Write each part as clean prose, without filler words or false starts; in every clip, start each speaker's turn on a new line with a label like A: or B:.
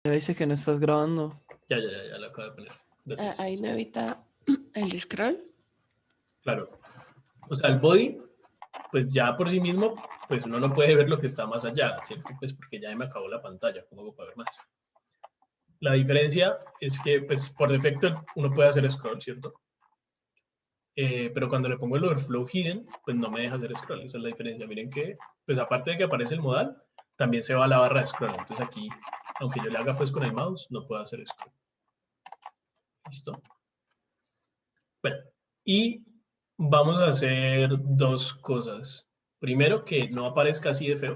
A: Me dice que no estás grabando.
B: Ya lo acabo de poner. Gracias.
C: Ahí no evita el scroll.
B: Claro. O sea, el body, pues ya por sí mismo, pues uno no puede ver lo que está más allá, ¿cierto? Pues porque ya me acabó la pantalla, ¿cómo hago para ver más? La diferencia es que, pues por defecto, uno puede hacer scroll, ¿cierto? Pero cuando le pongo el overflow hidden, pues no me deja hacer scroll. Esa es la diferencia. Miren que, pues aparte de que aparece el modal, también se va la barra de scroll. Entonces aquí, aunque yo le haga pues con el mouse, no puedo hacer scroll. ¿Listo? Bueno, y vamos a hacer dos cosas. Primero, que no aparezca así de feo.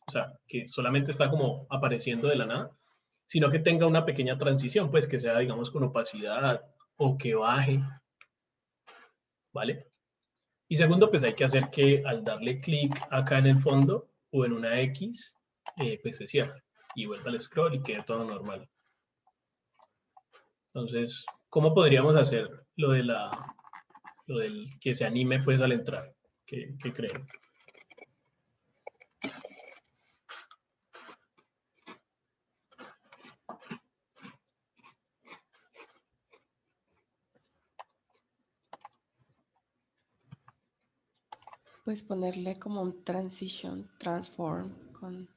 B: O sea, que solamente está como apareciendo de la nada, sino que tenga una pequeña transición, pues que sea, digamos, con opacidad o que baje, ¿vale? Y segundo, pues hay que hacer que al darle clic acá en el fondo o en una X, pues se cierre y vuelva al scroll y quede todo normal. Entonces, ¿cómo podríamos hacer lo del que se anime pues al entrar? ¿Qué creen?
C: Pues ponerle como un transition, transform con...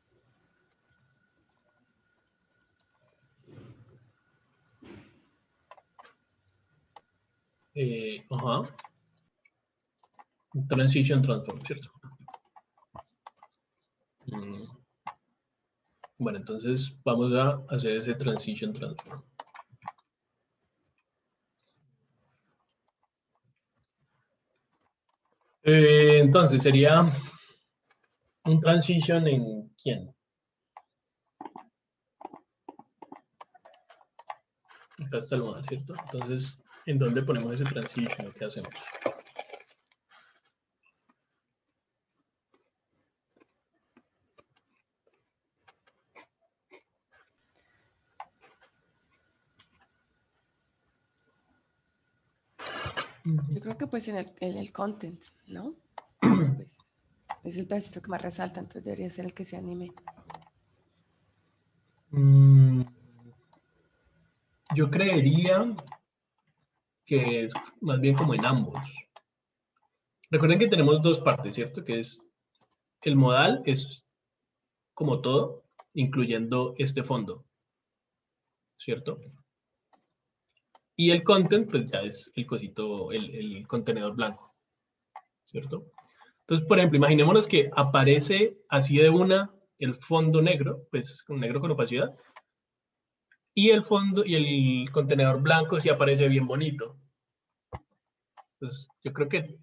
B: Ajá. Transition transform, ¿cierto? Bueno, entonces vamos a hacer ese transition transform. Entonces sería un transition en quién. Acá está el modal, ¿cierto? Entonces, ¿en dónde ponemos ese transition? ¿Qué hacemos?
C: Yo creo que pues en el content, ¿no? Pues es el pedacito que más resalta, entonces debería ser el que se anime.
B: Yo creería que es más bien como en ambos. Recuerden que tenemos dos partes, ¿cierto? Que es el modal es como todo, incluyendo este fondo, ¿cierto? Y el content, pues ya es el cosito, el contenedor blanco, ¿cierto? Entonces, por ejemplo, imaginémonos que aparece así de una el fondo negro, pues un negro con opacidad, y el fondo y el contenedor blanco sí aparece bien bonito. Entonces, yo creo que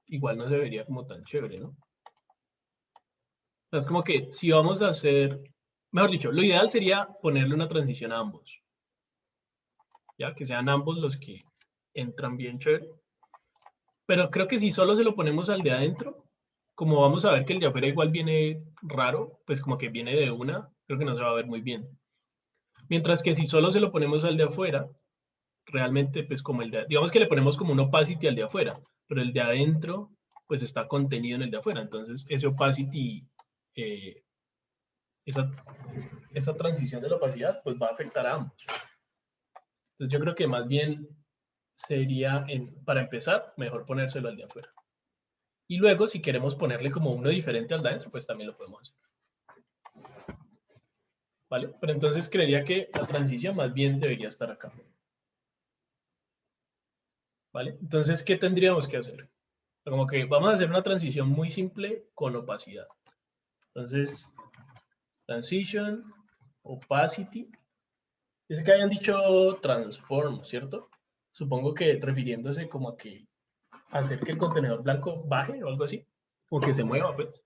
B: igual no se vería como tan chévere, ¿no? O sea, es como que si vamos a hacer, mejor dicho, lo ideal sería ponerle una transición a ambos, ya que sean ambos los que entran bien chévere. Pero creo que si solo se lo ponemos al de adentro, como vamos a ver que el de afuera igual viene raro, pues como que viene de una, creo que no se va a ver muy bien. Mientras que si solo se lo ponemos al de afuera, realmente pues como el de, digamos que le ponemos como un opacity al de afuera, pero el de adentro pues está contenido en el de afuera, entonces ese opacity, esa, esa transición de la opacidad pues va a afectar a ambos. Entonces yo creo que más bien sería, para empezar, mejor ponérselo al de afuera. Y luego, si queremos ponerle como uno diferente al de adentro, pues también lo podemos hacer. ¿Vale? Pero entonces creería que la transición más bien debería estar acá. ¿Vale? Entonces, ¿qué tendríamos que hacer? Como que vamos a hacer una transición muy simple con opacidad. Entonces, transition, opacity. Es que hayan dicho transform, ¿cierto? Supongo que refiriéndose como a que hacer que el contenedor blanco baje o algo así. O que se mueva, pues.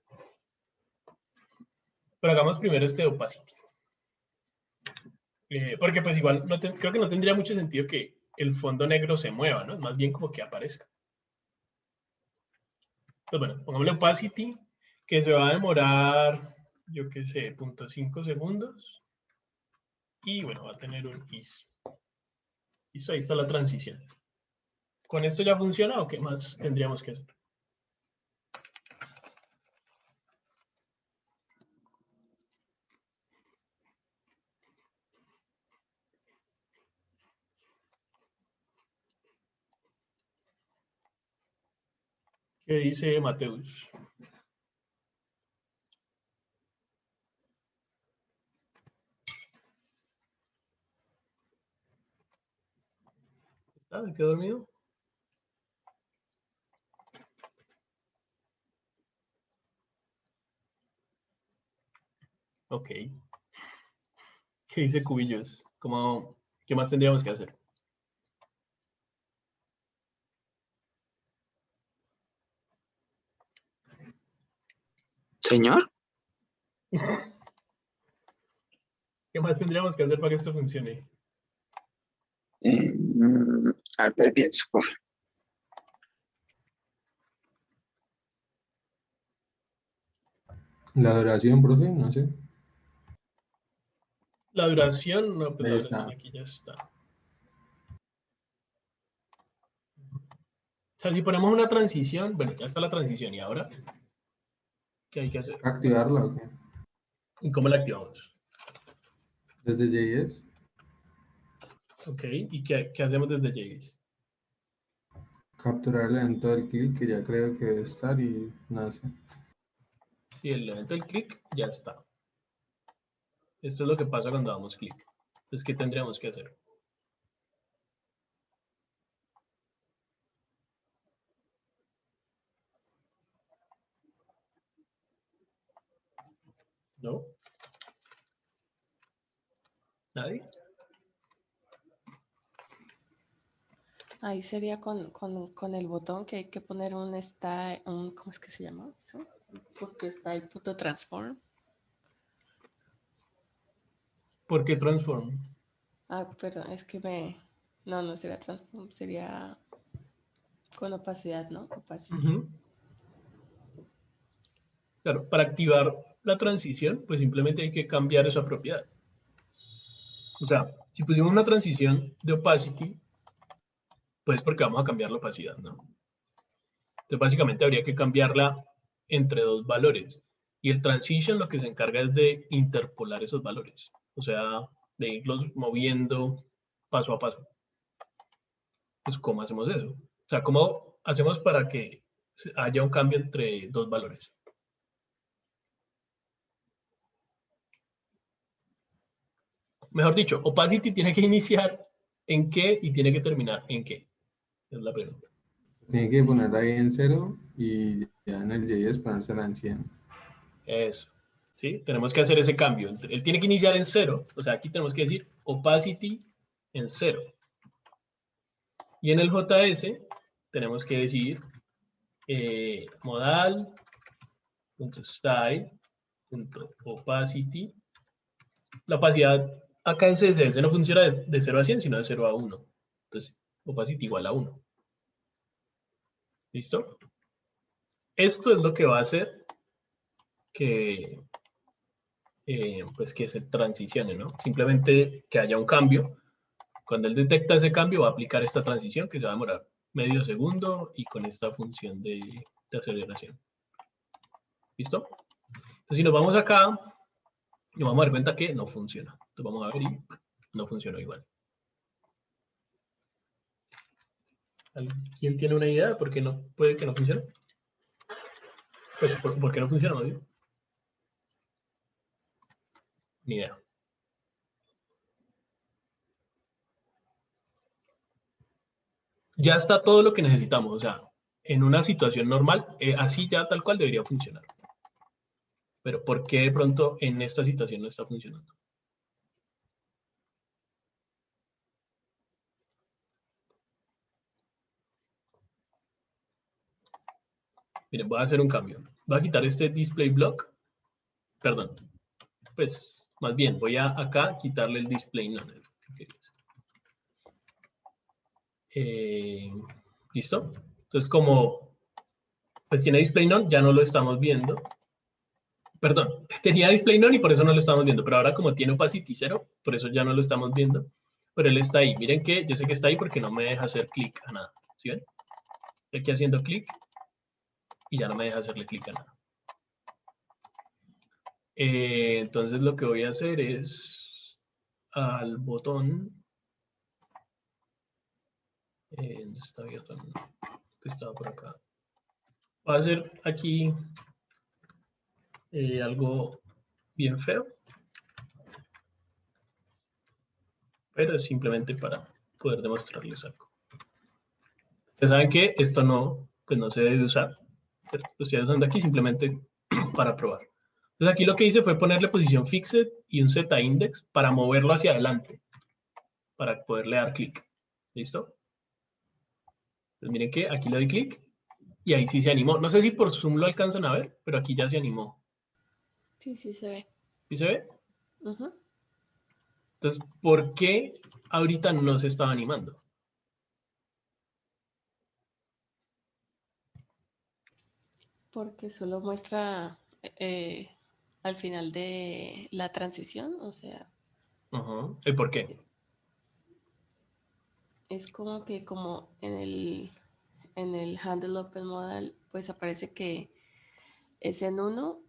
B: Pero hagamos primero este opacity. Porque pues igual creo que no tendría mucho sentido que el fondo negro se mueva, ¿no? Es más bien como que aparezca. Pues bueno, pongámosle opacity, que se va a demorar, yo qué sé, 0.5 segundos. Y bueno, va a tener un is. Listo, ahí está la transición. ¿Con esto ya funciona o qué más tendríamos que hacer? ¿Qué dice Mateus? ¿Está? ¿Me quedó dormido? Ok. ¿Qué dice Cubillos? ¿Qué más tendríamos que hacer?
A: Señor,
B: ¿Qué más tendríamos que hacer para que esto funcione?
A: a ver, pienso, profe.
D: La duración, profe, no sé.
B: La duración, no, pues la
D: Ahí
B: duración
D: está.
B: aquí ya está. O sea, si ponemos una transición, bueno, ya está la transición, ¿y ahora qué hay que hacer?
D: ¿Activarla o qué?
B: ¿Y cómo la activamos?
D: Desde JS.
B: Ok, ¿y qué hacemos desde JS?
D: Capturar el evento del clic, que ya creo que debe estar y no sé.
B: Si el evento del clic, ya está. Esto es lo que pasa cuando damos clic. Entonces, ¿qué tendríamos que hacer? ¿No? ¿Nadie?
C: Ahí sería con el botón que hay que poner un style, ¿cómo es que se llama eso? Punto style, punto transform.
B: ¿Por qué transform?
C: Ah, perdón, es que no sería transform, sería con opacidad, ¿no? Opacity.
B: Ujú. Claro, para activar la transición, pues simplemente hay que cambiar esa propiedad. O sea, si pusimos una transición de opacity, pues porque vamos a cambiar la opacidad, ¿no? Entonces, básicamente habría que cambiarla entre dos valores. Y el transition lo que se encarga es de interpolar esos valores. O sea, de irlos moviendo paso a paso. Pues, ¿cómo hacemos eso? O sea, ¿cómo hacemos para que haya un cambio entre dos valores? Mejor dicho, opacity tiene que iniciar en qué y tiene que terminar en qué. Es la pregunta.
D: Tiene que
C: Pues,
D: ponerla ahí en 0 y ya en el JS ponérsela en 100.
B: Eso. ¿Sí? Tenemos que hacer ese cambio. Él tiene que iniciar en 0. O sea, aquí tenemos que decir opacity en 0. Y en el JS tenemos que decir modal.style.opacity. La opacidad acá en CSS no funciona de 0 a 100, sino de 0 a 1. Entonces, opacity igual a 1. ¿Listo? Esto es lo que va a hacer que, pues que se transicione, ¿no? Simplemente que haya un cambio. Cuando él detecta ese cambio, va a aplicar esta transición que se va a demorar medio segundo y con esta función de aceleración. ¿Listo? Entonces, si nos vamos acá, nos vamos a dar cuenta que no funciona. Entonces, vamos a ver y no funcionó igual. ¿Quién tiene una idea de por qué no puede que no funcione? Pues, ¿por qué no funciona? ¿No? Ni idea. Ya está todo lo que necesitamos. O sea, en una situación normal, así ya tal cual debería funcionar. Pero ¿por qué de pronto en esta situación no está funcionando? Miren, voy a hacer un cambio. Voy a quitar este display block. Perdón. Pues, más bien, voy a acá quitarle el display none. ¿Listo? Entonces, como pues tiene display none, ya no lo estamos viendo. Perdón, tenía display none y por eso no lo estamos viendo, pero ahora como tiene opacity 0, por eso ya no lo estamos viendo. Pero él está ahí. Miren que yo sé que está ahí porque no me deja hacer clic a nada. ¿Sí ven? Estoy aquí haciendo clic y ya no me deja hacerle clic a nada. Entonces lo que voy a hacer es al botón. ¿Dónde está abierto? Que estaba por acá. Voy a hacer aquí algo bien feo, pero es simplemente para poder demostrarles algo. Ustedes saben que esto no, pues no se debe usar, pero lo estoy usando aquí simplemente para probar. Entonces aquí lo que hice fue ponerle posición fixed y un z-index para moverlo hacia adelante, para poderle dar clic. ¿Listo? Entonces miren que aquí le doy clic y ahí sí se animó. No sé si por Zoom lo alcanzan a ver, pero aquí ya se animó.
C: Sí, sí se ve.
B: ¿Sí se ve?
C: Ujú.
B: Entonces, ¿por qué ahorita no se estaba animando?
C: Porque solo muestra al final de la transición, o sea,
B: Ajá. ¿Y por qué?
C: es como que como en el handle open modal, pues aparece que es en 1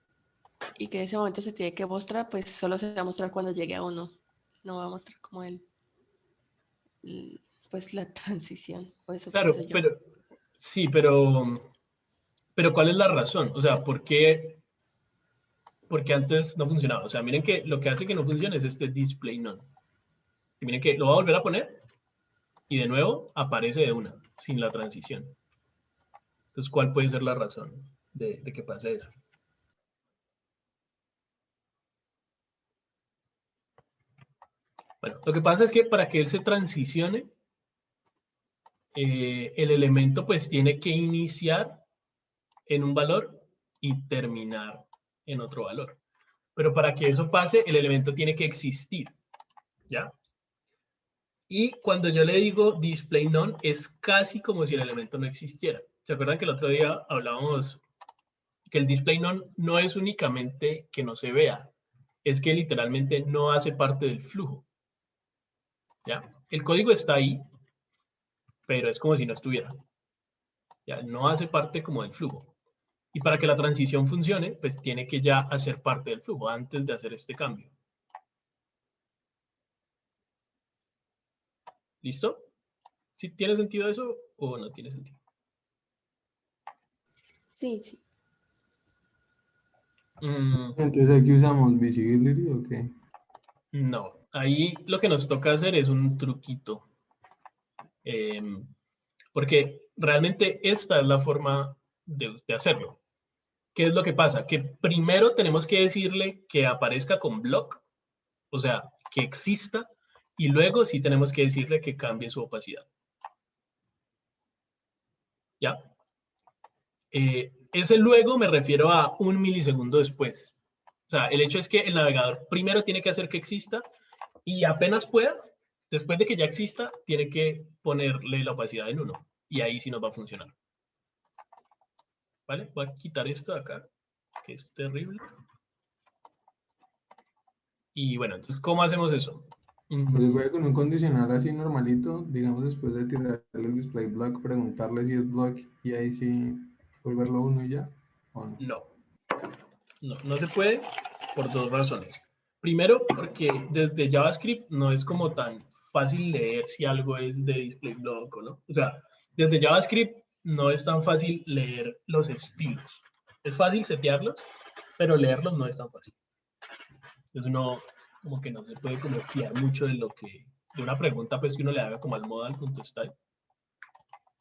C: y que en ese momento se tiene que mostrar, pues solo se va a mostrar cuando llegue a 1. No va a mostrar como pues la transición, o eso pienso
B: Claro,
C: yo.
B: pero sí, pero ¿cuál es la razón? O sea, ¿por qué antes no funcionaba? O sea, miren que lo que hace que no funcione es este display none. Y miren que lo voy a volver a poner y de nuevo aparece de una, sin la transición. Entonces, ¿cuál puede ser la razón de que pase eso? Bueno, lo que pasa es que para que él se transicione, el elemento pues tiene que iniciar en un valor y terminar en otro valor. Pero para que eso pase, el elemento tiene que existir, ¿ya? Y cuando yo le digo display none, es casi como si el elemento no existiera. ¿Se acuerdan que el otro día hablábamos que el display none no es únicamente que no se vea, es que literalmente no hace parte del flujo, ¿ya? El código está ahí, pero es como si no estuviera, ¿ya? No hace parte como del flujo. Y para que la transición funcione, pues tiene que ya hacer parte del flujo antes de hacer este cambio. ¿Listo? ¿Sí tiene sentido eso o no tiene sentido?
C: Sí, sí.
D: Entonces aquí usamos visibility o qué.
B: No, ahí lo que nos toca hacer es un truquito. Porque realmente esta es la forma de hacerlo. ¿Qué es lo que pasa? Que primero tenemos que decirle que aparezca con block, o sea, que exista, y luego sí tenemos que decirle que cambie su opacidad. ¿Ya? Ese luego me refiero a 1 milisegundo después. O sea, el hecho es que el navegador primero tiene que hacer que exista y apenas pueda, después de que ya exista, tiene que ponerle la opacidad en 1. Y ahí sí nos va a funcionar. ¿Vale? Voy a quitar esto de acá, que es terrible. Y bueno, entonces, ¿cómo hacemos eso?
D: Pues voy con un condicional así normalito, digamos después de tirarle el display block, preguntarle si es block y ahí sí volverlo uno y ya. ¿O no?
B: No, no se puede por dos razones. Primero, porque desde JavaScript no es como tan fácil leer si algo es de display block o no. O sea, desde JavaScript no es tan fácil leer los estilos. Es fácil setearlos, pero leerlos no es tan fácil. Entonces uno como que no se puede como fiar mucho de lo que, de una pregunta pues que uno le haga como al modal.style.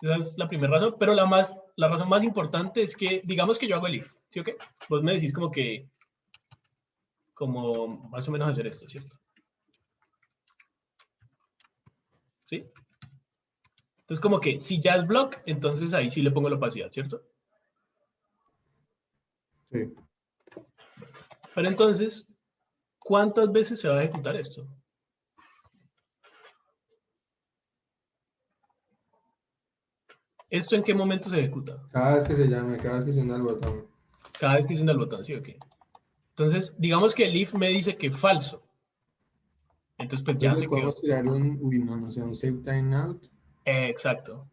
B: Esa es la primera razón, pero la razón más importante es que, digamos que yo hago el if, ¿sí o qué? Vos me decís como más o menos hacer esto, ¿cierto? ¿Sí? Entonces como que si ya es block, entonces ahí sí le pongo la opacidad, ¿cierto?
D: Sí.
B: Pero entonces, ¿cuántas veces se va a ejecutar esto? ¿Esto en qué momento se ejecuta?
D: Cada vez que se llame, cada vez que se una el botón.
B: Cada vez que se el botón, ¿sí o qué? Entonces, digamos que el if me dice que falso. Entonces, pues ya
D: Entonces le
B: se quedó.
D: podemos tirar uy, no sé, un save time out.
B: Exacto.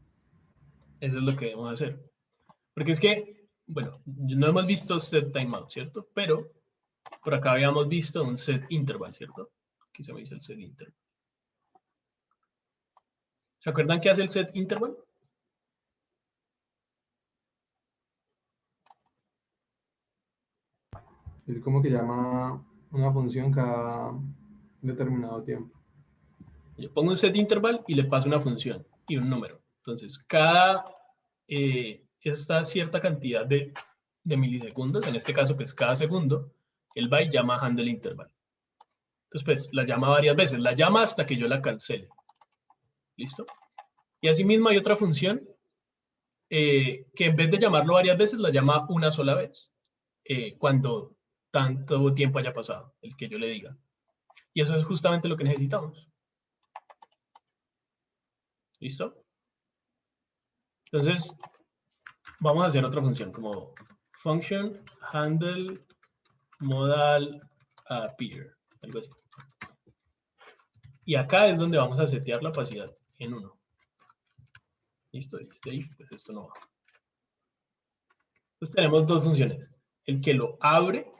B: Eso es lo que debemos hacer. Porque es que, bueno, no hemos visto set timeout, ¿cierto? Pero por acá habíamos visto un set interval, ¿cierto? Aquí se me dice el set interval. ¿Se acuerdan qué hace el set interval?
D: Es como que llama una función cada determinado tiempo.
B: Yo pongo un set interval y le paso una función y un número. Entonces, esta cierta cantidad de milisegundos, en este caso, pues cada segundo, el byte llama handle interval. Entonces, pues, la llama varias veces. La llama hasta que yo la cancele. ¿Listo? Y asimismo hay otra función que en vez de llamarlo varias veces, la llama una sola vez. Cuando tanto tiempo haya pasado, el que yo le diga. Y eso es justamente lo que necesitamos. ¿Listo? Entonces, vamos a hacer otra función como function handle modal appear, algo así. Y acá es donde vamos a setear la opacidad en 1. ¿Listo? Pues esto no va. Entonces tenemos dos funciones. El que lo abre,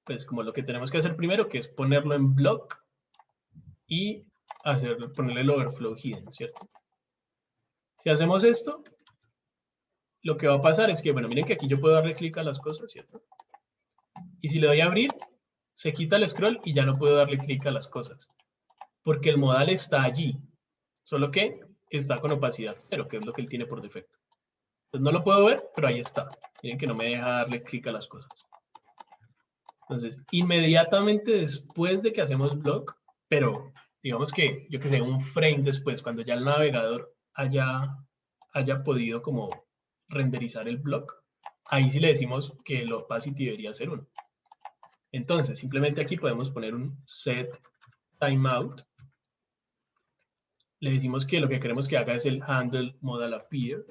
B: pues como lo que tenemos que hacer primero, que es ponerlo en block y ponerle el overflow hidden, ¿cierto? Si hacemos esto, lo que va a pasar es que, bueno, miren que aquí yo puedo darle clic a las cosas, ¿cierto? Y si le doy a abrir, se quita el scroll y ya no puedo darle clic a las cosas. Porque el modal está allí, solo que está con opacidad 0, que es lo que él tiene por defecto. Entonces no lo puedo ver, pero ahí está. Miren que no me deja darle clic a las cosas. Entonces, inmediatamente después de que hacemos block, pero digamos que, yo que sé, un frame después, cuando ya el navegador haya podido como renderizar el block, ahí sí le decimos que el opacity debería ser 1. Entonces, simplemente aquí podemos poner un set timeout. Le decimos que lo que queremos que haga es el handle modal appear.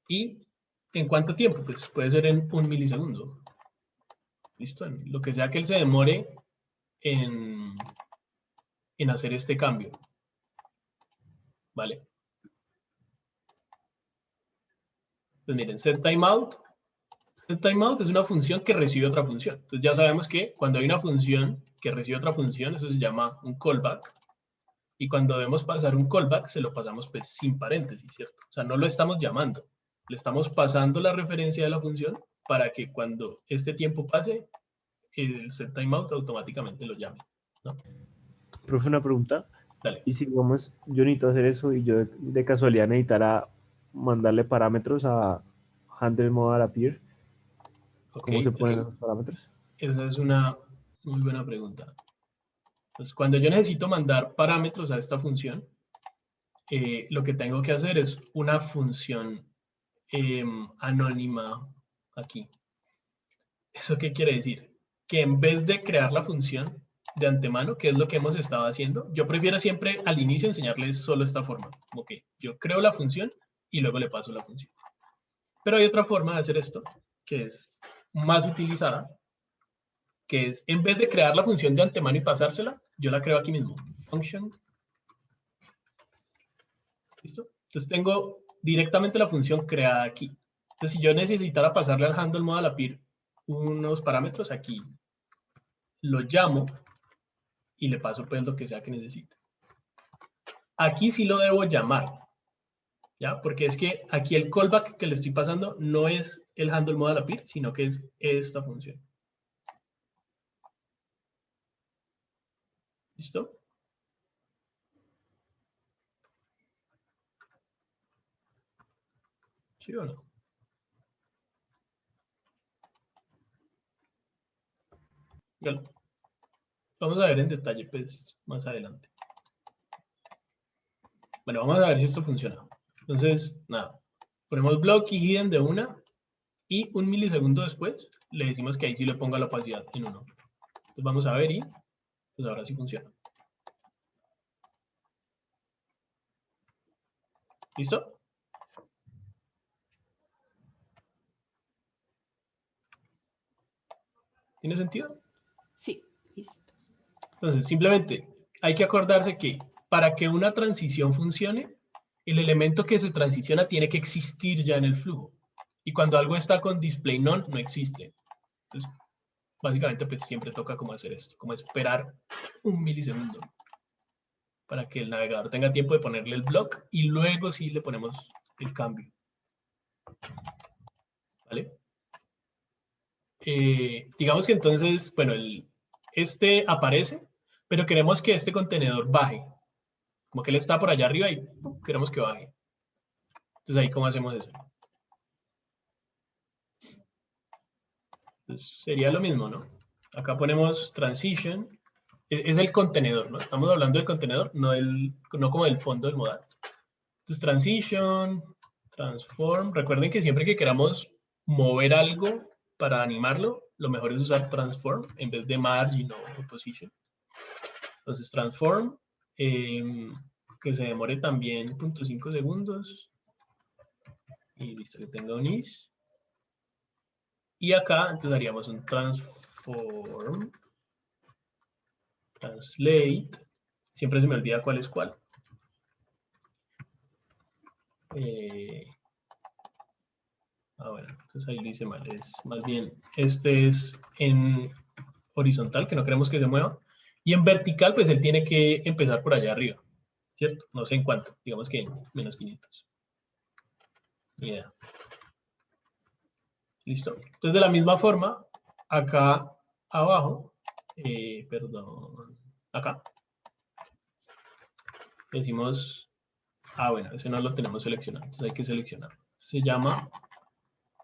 B: ¿Y en cuánto tiempo? Pues puede ser en 1 milisegundo. ¿Listo? Lo que sea que él se demore en hacer este cambio. ¿Vale? Pues miren, set timeout. Set timeout es una función que recibe otra función. Entonces ya sabemos que cuando hay una función que recibe otra función, eso se llama un callback. Y cuando debemos pasar un callback, se lo pasamos pues sin paréntesis, ¿cierto? O sea, no lo estamos llamando. Le estamos pasando la referencia de la función para que cuando este tiempo pase, el set timeout automáticamente lo llame, ¿no?
E: Profe, una pregunta.
B: Dale.
E: Y si, digamos, yo necesito hacer eso y yo de casualidad necesitara mandarle parámetros a handle modal appear,
B: Ok,
E: ¿cómo se ponen
B: entonces,
E: esos parámetros?
B: esa es una muy buena pregunta. Entonces, cuando yo necesito mandar parámetros a esta función, lo que tengo que hacer es una función anónima aquí. ¿Eso qué quiere decir? Que en vez de crear la función de antemano, que es lo que hemos estado haciendo, yo prefiero siempre al inicio enseñarles solo esta forma. Como que yo creo la función y luego le paso la función. Pero hay otra forma de hacer esto, que es más utilizada, que es en vez de crear la función de antemano y pasársela, yo la creo aquí mismo. Function. ¿Listo? Entonces tengo directamente la función creada aquí. Entonces si yo necesitara pasarle al handle modal appear unos parámetros aquí, lo llamo y le paso pues lo que sea que necesite. Aquí sí lo debo llamar, ¿ya? Porque es que aquí el callback que le estoy pasando no es el handle modal appear, sino que es esta función. ¿Listo? ¿Sí o no? Bueno, vamos a ver en detalle pues más adelante. Bueno, vamos a ver si esto funciona. Entonces, nada, ponemos block y hidden de una y 1 milisegundo después le decimos que ahí sí le ponga la opacidad en 1. Entonces vamos a ver y pues ahora sí funciona. ¿Listo? ¿Tiene sentido?
C: Sí, listo.
B: Entonces, simplemente hay que acordarse que para que una transición funcione, el elemento que se transiciona tiene que existir ya en el flujo. Y cuando algo está con display none, no existe. Entonces, básicamente, pues siempre toca como hacer esto, como esperar 1 milisegundo para que el navegador tenga tiempo de ponerle el block y luego sí le ponemos el cambio. ¿Vale? digamos que entonces, bueno, este aparece, pero queremos que este contenedor baje. Como que él está por allá arriba y queremos que baje. Entonces ahí, ¿cómo hacemos eso? Entonces, sería lo mismo, ¿no? Acá ponemos transition. Es el contenedor, ¿no? Estamos hablando del contenedor, no como del fondo del modal. Entonces, transition, transform. Recuerden que siempre que queramos mover algo para animarlo, lo mejor es usar transform en vez de margin o position. Entonces, transform, que se demore también 0.5 segundos. Y listo, que tenga un is. Y acá, entonces haríamos un transform, translate. Siempre se me olvida cuál es cuál. Bueno, entonces ahí lo hice mal. Es más bien, este es en horizontal, que no queremos que se mueva. Y en vertical, pues él tiene que empezar por allá arriba, ¿cierto? No sé en cuánto, digamos que en menos 500. Yeah. Listo. Entonces, de la misma forma, acá abajo, perdón, acá, decimos, bueno, ese no lo tenemos seleccionado, entonces hay que seleccionarlo. Se llama,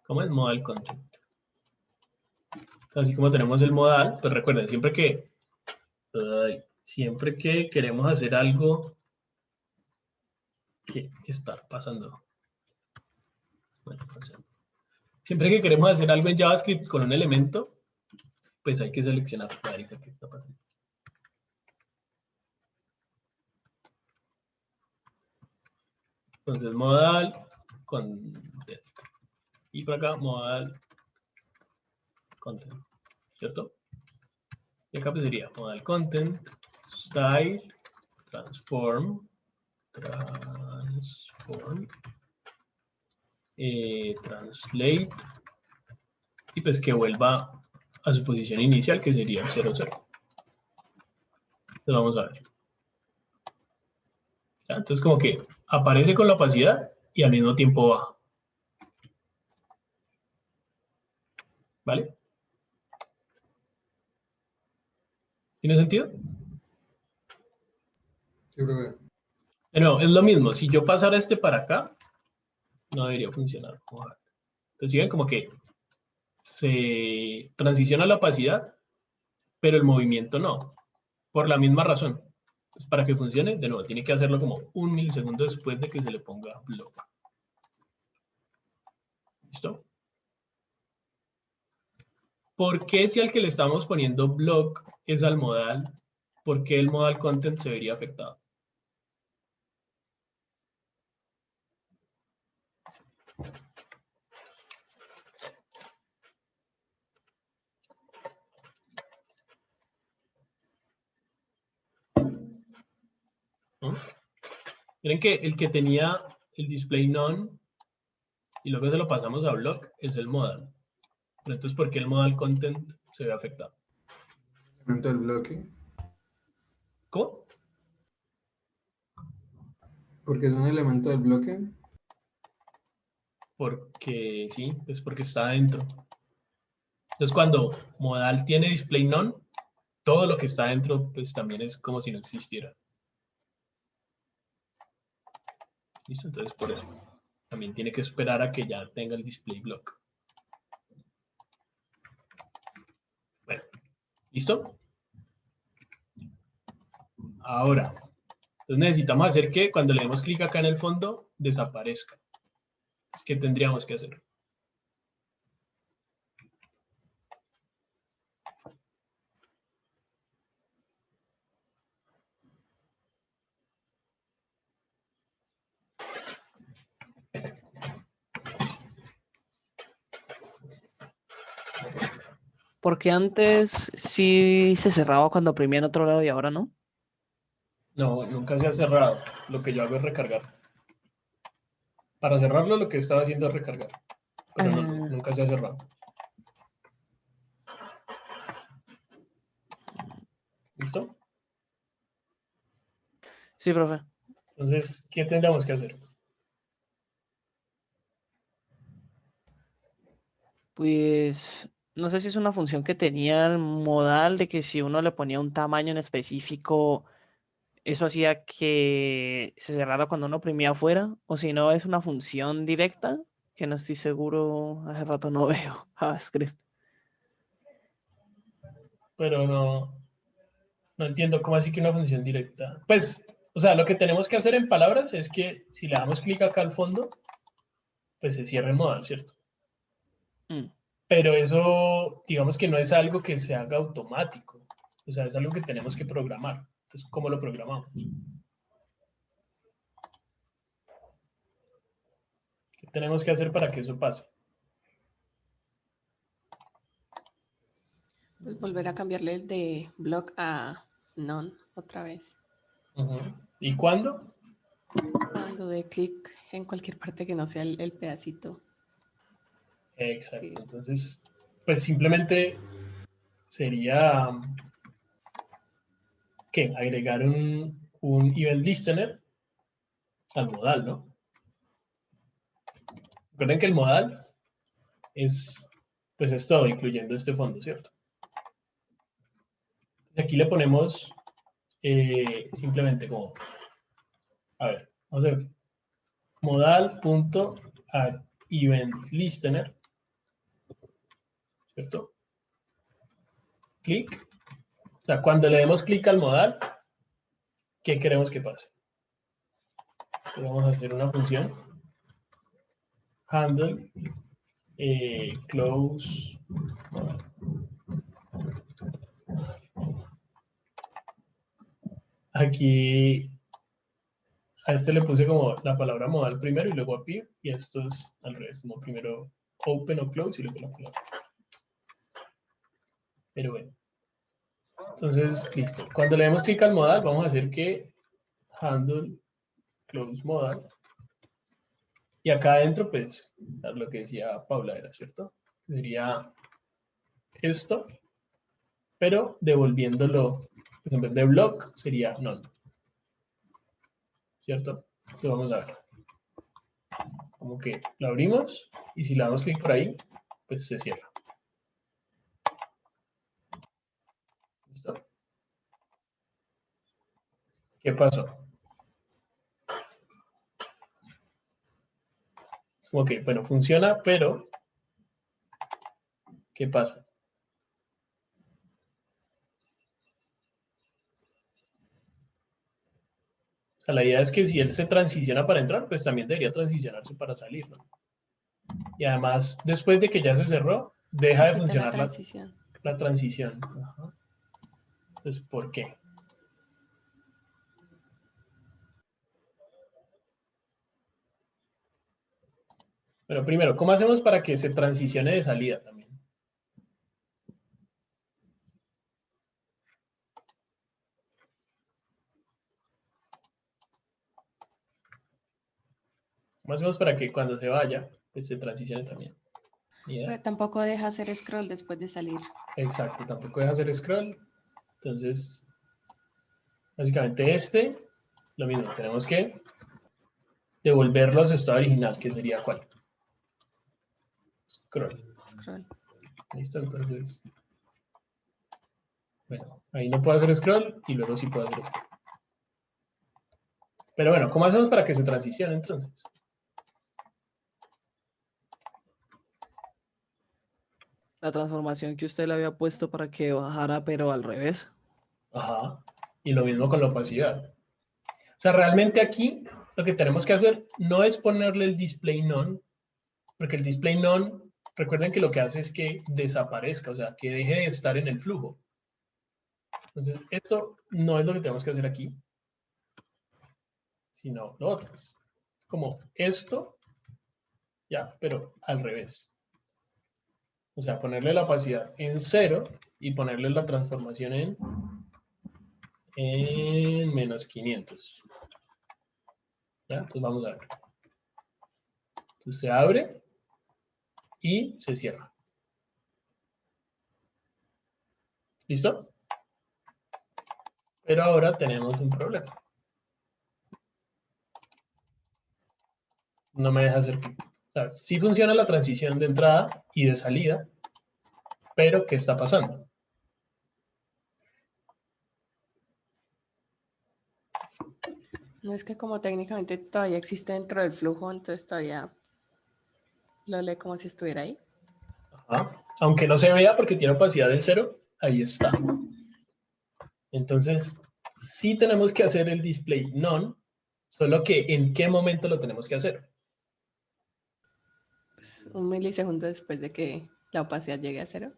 B: ¿cómo es? Modal content. Así como tenemos el modal, pues recuerden, siempre que queremos hacer algo que está pasando. Bueno, siempre que queremos hacer algo en JavaScript con un elemento, pues hay que seleccionar qué está pasando. Entonces, modal content. Y por acá, modal content, ¿cierto? Y acá pues sería modal content, style, transform, translate, y pues que vuelva a su posición inicial, que sería 0, 0. Entonces vamos a ver. ¿Ya? Entonces como que aparece con la opacidad y al mismo tiempo baja. ¿Vale? ¿Tiene sentido?
D: Sí, profe.
B: No, es lo mismo. Si yo pasara este para acá, no debería funcionar. Entonces, ¿sí ven? Como que se transiciona la opacidad, pero el movimiento no. Por la misma razón. Entonces, para que funcione, de nuevo, tiene que hacerlo como 1 milisegundo después de que se le ponga block. ¿Listo? ¿Por qué si al que le estamos poniendo block es al modal, por qué el modal content se vería afectado? ¿No? Miren que el que tenía el display none y luego se lo pasamos a block es el modal. Pero entonces, ¿por qué el modal content se ve afectado?
D: Elemento del bloque.
B: ¿Cómo?
D: Porque es un elemento del bloque.
B: Porque sí, es porque está adentro. Entonces, cuando modal tiene display none, todo lo que está adentro, pues también es como si no existiera. ¿Listo? Entonces, por eso. También tiene que esperar a que ya tenga el display block. Bueno, ¿listo? Ahora, entonces necesitamos hacer que cuando le demos clic acá en el fondo, desaparezca. ¿Qué tendríamos que hacer?
F: Porque antes sí se cerraba cuando oprimía en otro lado y ahora no.
B: No, nunca se ha cerrado. Lo que yo hago es recargar. Para cerrarlo, lo que estaba haciendo es recargar. Pero no,
F: Ah.
B: nunca se ha cerrado. ¿Listo?
F: Sí, profe.
B: Entonces, ¿qué tendríamos que hacer?
F: Pues No sé si es una función que tenía el modal de que si uno le ponía un tamaño en específico, eso hacía que se cerrara cuando uno oprimía afuera, o si no es una función directa, que no estoy seguro, hace rato no veo JavaScript.
B: Pero no entiendo cómo así que una función directa. Pues, o sea, lo que tenemos que hacer en palabras es que si le damos clic acá al fondo, pues se cierra el modal, ¿cierto?
F: Mm.
B: Pero eso, digamos que no es algo que se haga automático. O sea, es algo que tenemos que programar. Entonces, ¿cómo lo programamos? ¿Qué tenemos que hacer para que eso pase?
C: Pues volver a cambiarle de block a none otra vez.
B: Ujú. ¿Y cuándo?
C: Cuando dé clic en cualquier parte que no sea el pedacito.
B: Exacto.
C: Sí.
B: Entonces, pues simplemente sería que agregar un event listener al modal, ¿no? Recuerden que el modal pues es todo, incluyendo este fondo, ¿cierto? Aquí le ponemos simplemente como, a ver, vamos a ver, modal.addEventListener, ¿cierto? Clic. O sea, cuando le demos clic al modal, ¿qué queremos que pase? Vamos a hacer una función handle close modal. Aquí a este le puse como la palabra modal primero y luego appear, y esto es al revés, como primero open o close y luego la palabra. Pero bueno. Entonces, listo. Cuando le demos clic al modal, vamos a hacer que handle close modal. Y acá adentro, pues, lo que decía Paula era, ¿cierto? Sería esto, pero devolviéndolo, pues en vez de block, sería none. ¿Cierto? Entonces vamos a ver. Como que lo abrimos y si le damos clic por ahí, pues se cierra. ¿Listo? ¿Qué pasó? Es como que, bueno, funciona, pero ¿qué pasa? O sea, la idea es que si él se transiciona para entrar, pues también debería transicionarse para salir, ¿no? Y además, después de que ya se cerró, deja
C: Se
B: de
C: quita
B: funcionar
C: la transición.
B: la transición. Ajá. Entonces, ¿por qué? Pero primero, ¿cómo hacemos para que se transicione de salida también? ¿Cómo hacemos para que cuando se vaya, pues se transicione también? Ni idea.
C: Pero tampoco deja hacer scroll después de salir.
B: Exacto, tampoco deja hacer scroll. Entonces, básicamente lo mismo, tenemos que devolverlo a su estado original, que sería ¿cuál? Scroll.
C: Scroll.
B: ¿Listo? Entonces, bueno, ahí no puedo hacer scroll y luego sí puedo hacer scroll. Pero bueno, ¿cómo hacemos para que se transicione entonces?
F: La transformación que usted le había puesto para que bajara, pero al revés.
B: Ajá. Y lo mismo con la opacidad. O sea, realmente aquí lo que tenemos que hacer no es ponerle el display none, porque el display none, recuerden que lo que hace es que desaparezca, o sea, que deje de estar en el flujo. Entonces, esto no es lo que tenemos que hacer aquí, sino lo otro. Es como esto, ya, pero al revés. O sea, ponerle la opacidad en 0 y ponerle la transformación en menos 500. ¿Ya? Entonces vamos a ver. Entonces se abre y se cierra. ¿Listo? Pero ahora tenemos un problema. No me deja hacer clic. O sea, sí funciona la transición de entrada y de salida, Pero, ¿qué está pasando?
C: No es que como técnicamente todavía existe dentro del flujo, entonces todavía lo lee como si estuviera ahí.
B: Ajá. Aunque no se vea porque tiene opacidad del 0, ahí está. Entonces, sí tenemos que hacer el display none, solo que ¿en qué momento lo tenemos que hacer?
C: Pues, 1 milisegundo después de que la opacidad llegue a 0.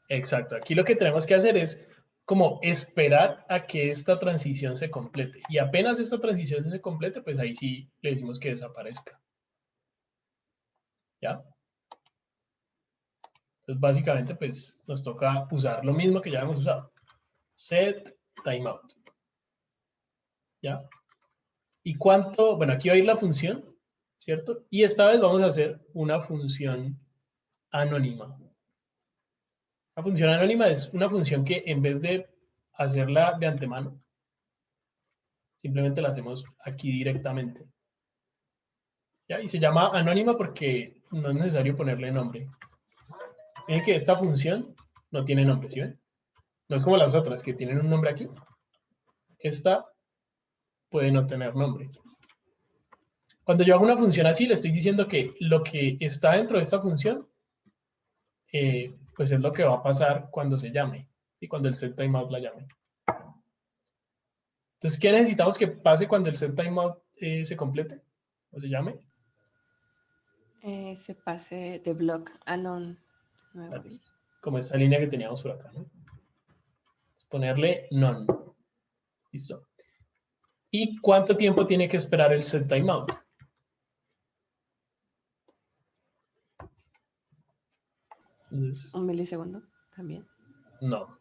B: Exacto. Aquí lo que tenemos que hacer es como esperar a que esta transición se complete. Y apenas esta transición se complete, pues ahí sí le decimos que desaparezca. ¿Ya? Entonces, básicamente, pues nos toca usar lo mismo que ya hemos usado. Set timeout. ¿Ya? ¿Y cuánto? Bueno, aquí va a ir la función, ¿cierto? Y esta vez vamos a hacer una función anónima. La función anónima es una función que en vez de hacerla de antemano, simplemente la hacemos aquí directamente. ¿Ya? Y se llama anónima porque no es necesario ponerle nombre. Miren que esta función no tiene nombre, ¿sí ven? No es como las otras que tienen un nombre aquí. Esta puede no tener nombre. Cuando yo hago una función así, le estoy diciendo que lo que está dentro de esta función, pues es lo que va a pasar cuando se llame, y cuando el setTimeout la llame. Entonces, ¿qué necesitamos que pase cuando el setTimeout se complete o se llame?
C: Se pase de block a none. Nuevo.
B: Como esta línea que teníamos por acá, ¿no? Ponerle none. ¿Listo? ¿Y cuánto tiempo tiene que esperar el setTimeout? Entonces,
C: 1 milisegundo también.
B: no.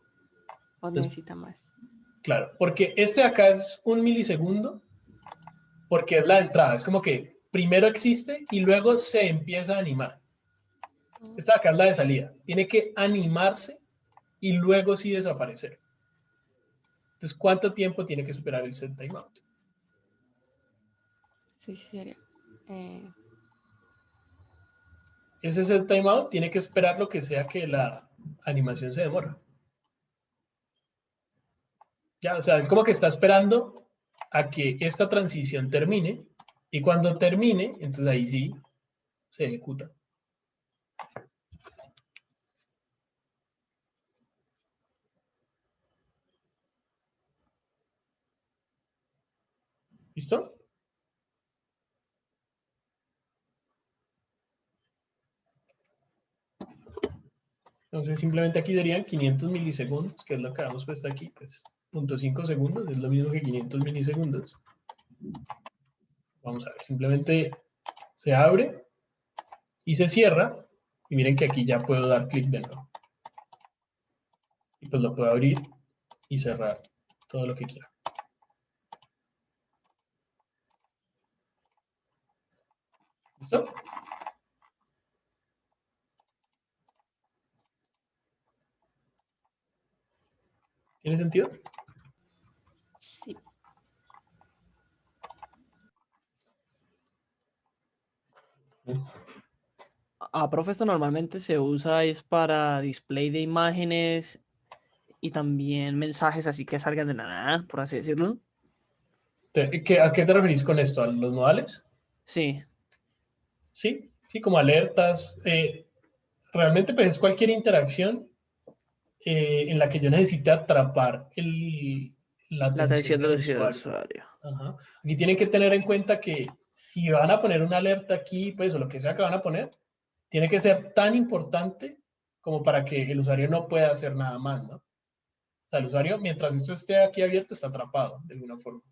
C: O necesita más.
B: Claro, porque este de acá es 1 milisegundo, porque es la entrada. Es como que primero existe y luego se empieza a animar. Esta de acá es la de salida. Tiene que animarse y luego sí desaparecer. Entonces, ¿cuánto tiempo tiene que esperar el setTimeout?
C: Sí, sería.
B: Ese setTimeout tiene que esperar lo que sea que la animación se demora. Ya, o sea, es como que está esperando a que esta transición termine y cuando termine, entonces ahí sí se ejecuta. ¿Listo? Entonces simplemente aquí serían 500 milisegundos, que es lo que habíamos puesto aquí, pues 0.5 segundos, es lo mismo que 500 milisegundos. Vamos a ver, simplemente se abre y se cierra, y miren que aquí ya puedo dar clic de nuevo. Y pues lo puedo abrir y cerrar todo lo que quiera. ¿Listo? ¿Tiene sentido?
C: Sí.
F: Profe, esto normalmente se usa es para display de imágenes y también mensajes así que salgan de la nada, por así decirlo.
B: ¿A qué te referís con esto? ¿A los modales?
F: Sí.
B: Sí, sí, como alertas. Realmente pues es cualquier interacción en la que yo necesite atrapar la
F: La
B: atención
F: atención
B: del
F: del
B: usuario.
F: usuario.
B: Ajá. Aquí tienen que tener en cuenta que si van a poner una alerta aquí, pues o lo que sea que van a poner, tiene que ser tan importante como para que el usuario no pueda hacer nada más, ¿no? O sea, el usuario, mientras esto esté aquí abierto, está atrapado de alguna forma.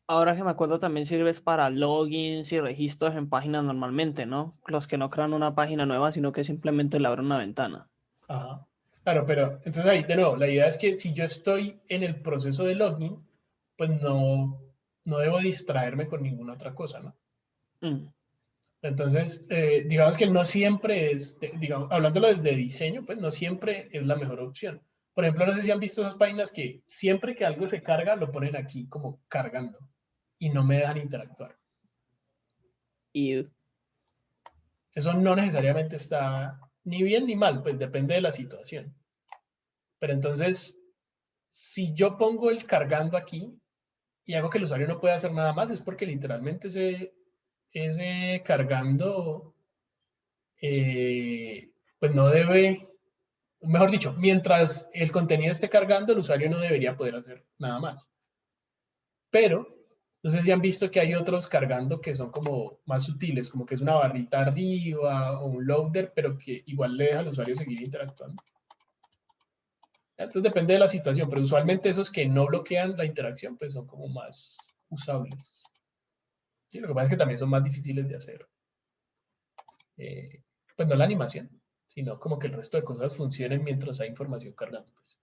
F: Ahora que me acuerdo, también sirves para logins y registros en páginas normalmente, ¿no? Los que no crean una página nueva, sino que simplemente le abren una ventana.
B: Ajá. Claro, pero entonces ahí de nuevo, la idea es que si yo estoy en el proceso de login, pues no debo distraerme con ninguna otra cosa, ¿no?
F: Mm.
B: Entonces, digamos que no siempre es, digamos, hablándolo desde diseño, pues no siempre es la mejor opción. Por ejemplo, no sé si han visto esas páginas que siempre que algo se carga, lo ponen aquí como cargando y no me dejan interactuar.
F: Y
B: Eso no necesariamente está ni bien ni mal, pues depende de la situación. Pero entonces, si yo pongo el cargando aquí y hago que el usuario no pueda hacer nada más, es porque literalmente ese cargando, pues no debe, mejor dicho, mientras el contenido esté cargando, el usuario no debería poder hacer nada más. Pero, no sé si han visto que hay otros cargando que son como más sutiles, como que es una barrita arriba o un loader, pero que igual le deja al usuario seguir interactuando. Entonces depende de la situación, pero usualmente esos que no bloquean la interacción, pues son como más usables. Sí, lo que pasa es que también son más difíciles de hacer. Pues no la animación, sino como que el resto de cosas funcionen mientras hay información cargando. Pues.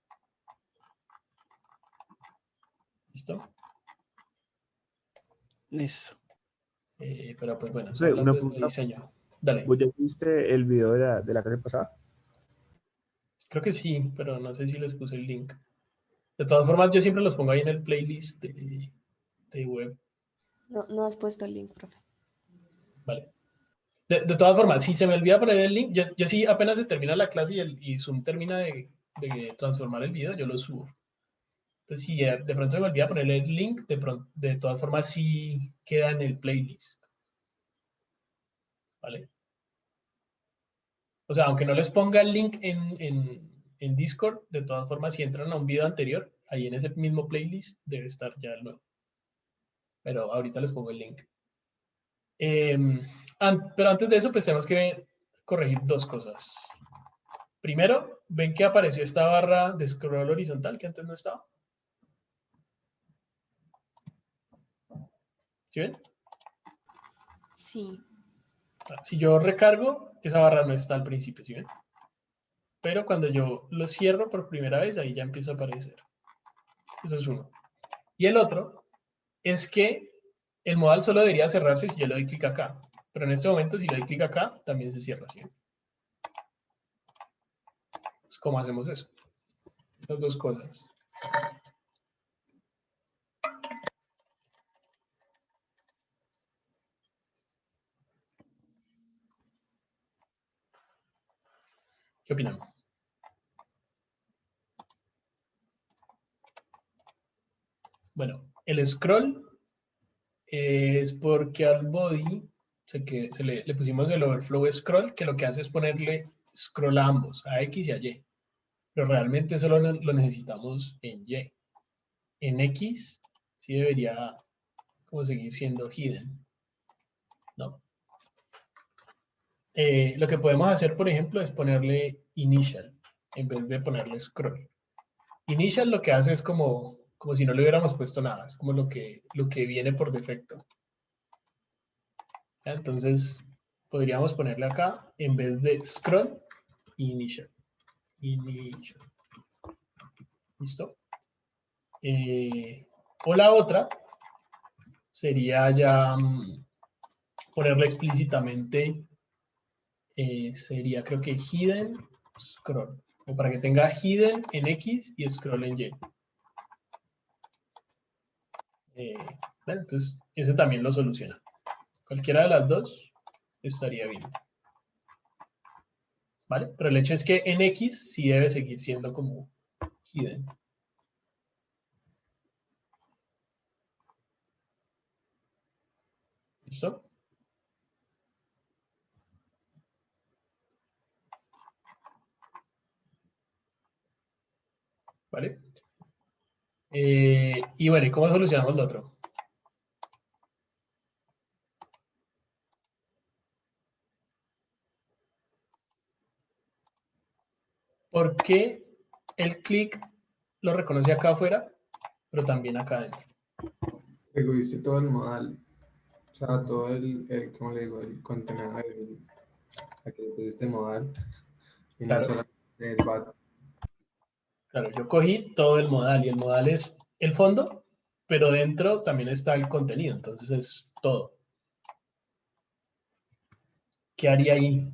B: ¿Listo?
F: Listo.
B: Pero pues bueno, eso
E: José, una
B: hablando de
E: pregunta.
B: diseño. Dale.
E: ¿Vos ya viste el video de la clase pasada?
B: Creo que sí, pero no sé si les puse el link. De todas formas, yo siempre los pongo ahí en el playlist de web.
C: No, no has puesto el link, profe.
B: Vale. De todas formas, si se me olvida poner el link, yo sí apenas se termina la clase y Zoom termina de transformar el video, yo lo subo. Entonces, si de pronto se me olvida ponerle el link, de todas formas sí queda en el playlist. ¿Vale? O sea, aunque no les ponga el link en Discord, de todas formas, si entran a un video anterior, ahí en ese mismo playlist debe estar ya el nuevo. Pero ahorita les pongo el link. Pero antes de eso, pues tenemos que corregir dos cosas. Primero, ven que apareció esta barra de scroll horizontal que antes no estaba. ¿Sí ven?
C: Sí.
B: Si yo recargo, esa barra no está al principio, ¿sí ven? Pero cuando yo lo cierro por primera vez, ahí ya empieza a aparecer. Eso es uno. Y el otro es que el modal solo debería cerrarse si yo le doy clic acá. Pero en este momento, si le doy clic acá, también se cierra, ¿sí? Entonces, ¿cómo hacemos eso? Esas dos cosas. ¿Qué opinan? Bueno, el scroll es porque al body le pusimos el overflow scroll, que lo que hace es ponerle scroll a ambos, a X y a Y. Pero realmente solo lo necesitamos en Y. En X sí debería como seguir siendo hidden. ¿No? Lo que podemos hacer, por ejemplo, es ponerle initial en vez de ponerle scroll. Initial lo que hace es como si no le hubiéramos puesto nada, es como lo que viene por defecto. ¿Ya? Entonces, podríamos ponerle acá, en vez de scroll, initial. Initial. ¿Listo? O la otra sería ya ponerle explícitamente, sería creo que hidden scroll. O para que tenga hidden en X y scroll en Y. Bueno, entonces, ese también lo soluciona. Cualquiera de las dos estaría bien. ¿Vale? Pero el hecho es que en X sí debe seguir siendo como hidden. ¿Listo? ¿Vale? Y bueno, ¿y cómo solucionamos lo otro? ¿Por qué el clic lo reconoce acá afuera, pero también acá adentro?
D: Egoíste todo el modal. O sea, todo ¿cómo le digo? El contenedor, aquí le pusiste modal. Y no
B: Claro.
D: solamente el bat.
B: Claro, yo cogí todo el modal y el modal es el fondo, pero dentro también está el contenido, entonces es todo. ¿Qué haría ahí?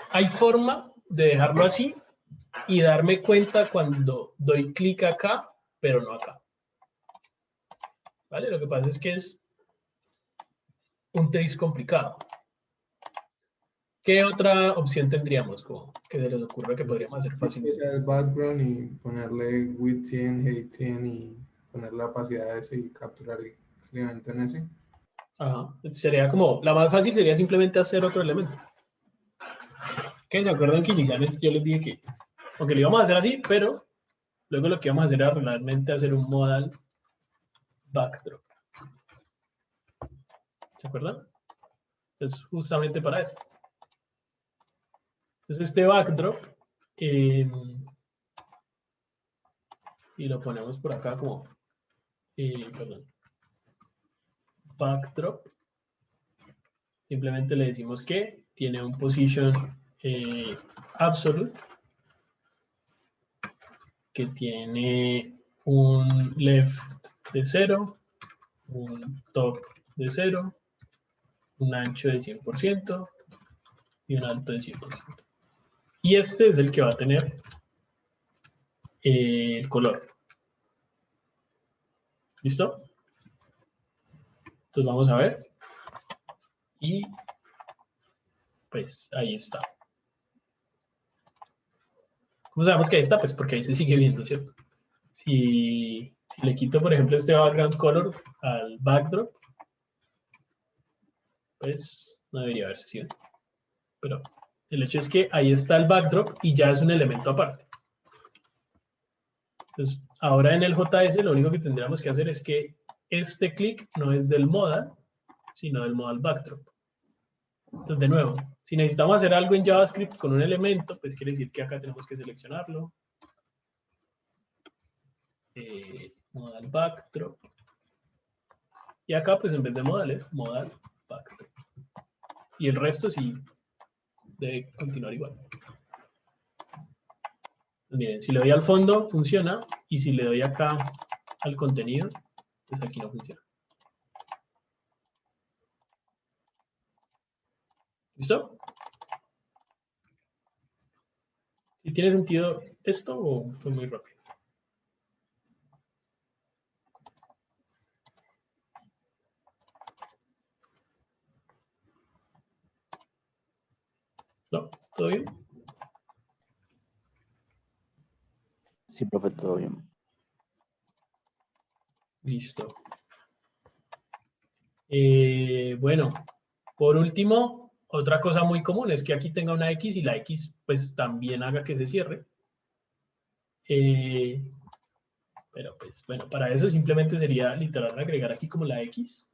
B: Hay forma de dejarlo así y darme cuenta cuando doy clic acá, pero no acá. ¿Vale? Lo que pasa es que es un trace complicado. ¿Qué otra opción tendríamos? Como que se les ocurra que podríamos hacer
D: Que
B: fácilmente.
D: sea el background y ponerle width 100, height 100 y poner la opacidad de ese y capturar el elemento en ese.
B: Ajá. Sería como, la más fácil sería simplemente hacer otro elemento. ¿Se acuerdan que inicialmente yo les dije que, aunque lo íbamos a hacer así, pero luego lo que íbamos a hacer era realmente hacer un modal backdrop? ¿Se acuerdan? Es justamente para eso. Entonces este backdrop, y lo ponemos por acá como, perdón, backdrop. Simplemente le decimos que tiene un position absolute, que tiene un left de 0, un top de 0, un ancho de 100% y un alto de 100%. Y este es el que va a tener el color. ¿Listo? Entonces vamos a ver. Y pues ahí está. ¿Cómo sabemos que ahí está? Pues porque ahí se sigue viendo, ¿cierto? Si le quito, por ejemplo, este background color al backdrop, pues no debería haberse sido. Pero el hecho es que ahí está el backdrop y ya es un elemento aparte. Entonces, ahora en el JS lo único que tendríamos que hacer es que este clic no es del modal, sino del modal backdrop. Entonces, de nuevo, si necesitamos hacer algo en JavaScript con un elemento, pues quiere decir que acá tenemos que seleccionarlo. Modal backdrop. Y acá, pues en vez de modal es modal backdrop. Y el resto sí debe continuar igual. Pues miren, si le doy al fondo, funciona. Y si le doy acá al contenido, pues aquí no funciona. ¿Listo? ¿Y tiene sentido esto o fue muy rápido? ¿No? ¿Todo bien?
G: Sí, profe, todo bien.
B: Listo. Bueno, por último, otra cosa muy común es que aquí tenga una X y la X pues también haga que se cierre. Pero pues bueno, para eso simplemente sería literal agregar aquí como la X.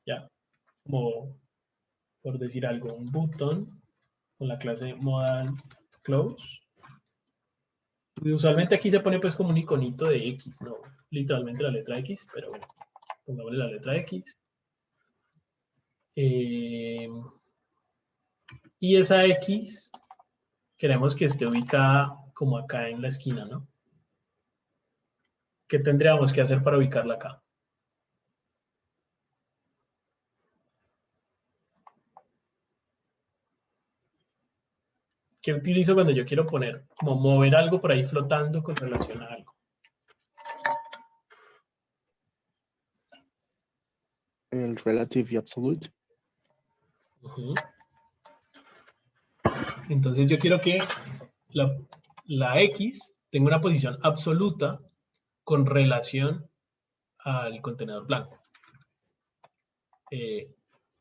B: Ya, como por decir algo, un button con la clase modal close. Y usualmente aquí se pone pues como un iconito de X, no literalmente la letra X, pero bueno, pongámosle la letra X. Y esa X queremos que esté ubicada como acá en la esquina, ¿no? ¿Qué tendríamos que hacer para ubicarla acá? ¿Qué utilizo cuando yo quiero poner, como mover algo por ahí flotando con relación a algo?
G: El relative y absolute.
B: Uh-huh. Entonces yo quiero que la X tenga una posición absoluta con relación al contenedor blanco.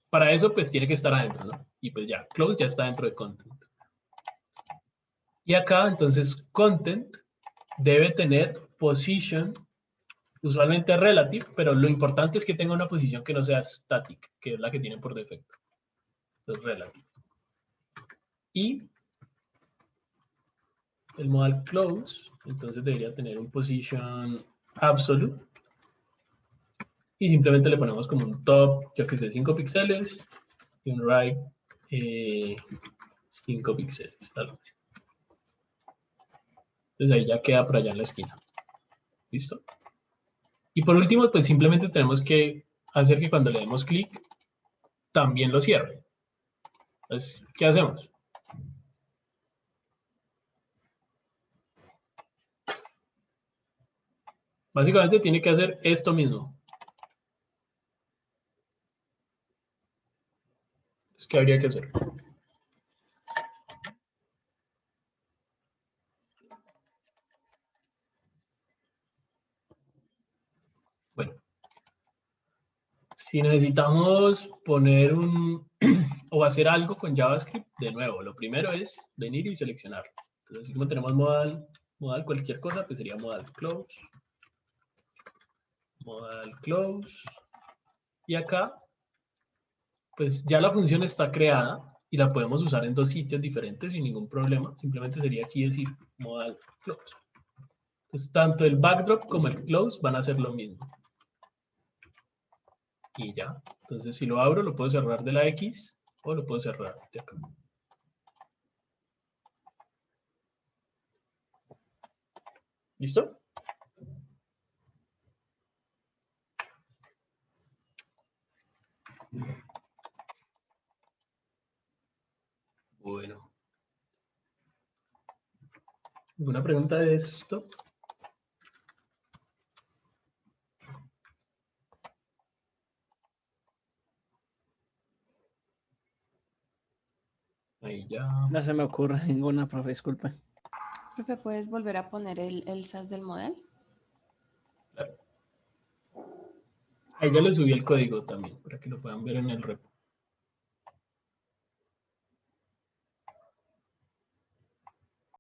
B: Para eso pues tiene que estar adentro, ¿no? Y pues ya, close ya está dentro de content. Y acá entonces content debe tener position, usualmente relative, pero lo importante es que tenga una posición que no sea static, que es la que tiene por defecto. Entonces relative. Y el modal close, entonces debería tener un position absolute. Y simplemente le ponemos como un top, yo que sé, 5 píxeles, y un right 5 píxeles. Algo así. Entonces ahí ya queda por allá en la esquina. ¿Listo? Y por último, pues simplemente tenemos que hacer que cuando le demos clic, también lo cierre. Entonces, ¿qué hacemos? Básicamente tiene que hacer esto mismo. Entonces, ¿qué habría que hacer? Si necesitamos poner o hacer algo con JavaScript, de nuevo, lo primero es venir y seleccionar. Entonces, así como tenemos modal cualquier cosa, pues sería modal close. Modal close. Y acá, pues ya la función está creada y la podemos usar en dos sitios diferentes sin ningún problema. Simplemente sería aquí decir modal close. Entonces, tanto el backdrop como el close van a ser lo mismo. Y ya. Entonces, si lo abro, lo puedo cerrar de la X o lo puedo cerrar de acá. ¿Listo? Bueno. ¿Alguna pregunta de esto? Ahí ya.
F: No se me ocurre ninguna, profe, disculpe.
C: Profe, ¿puedes volver a poner el SAS del modal?
B: Ahí ya le subí el código también, para que lo puedan ver en el repo.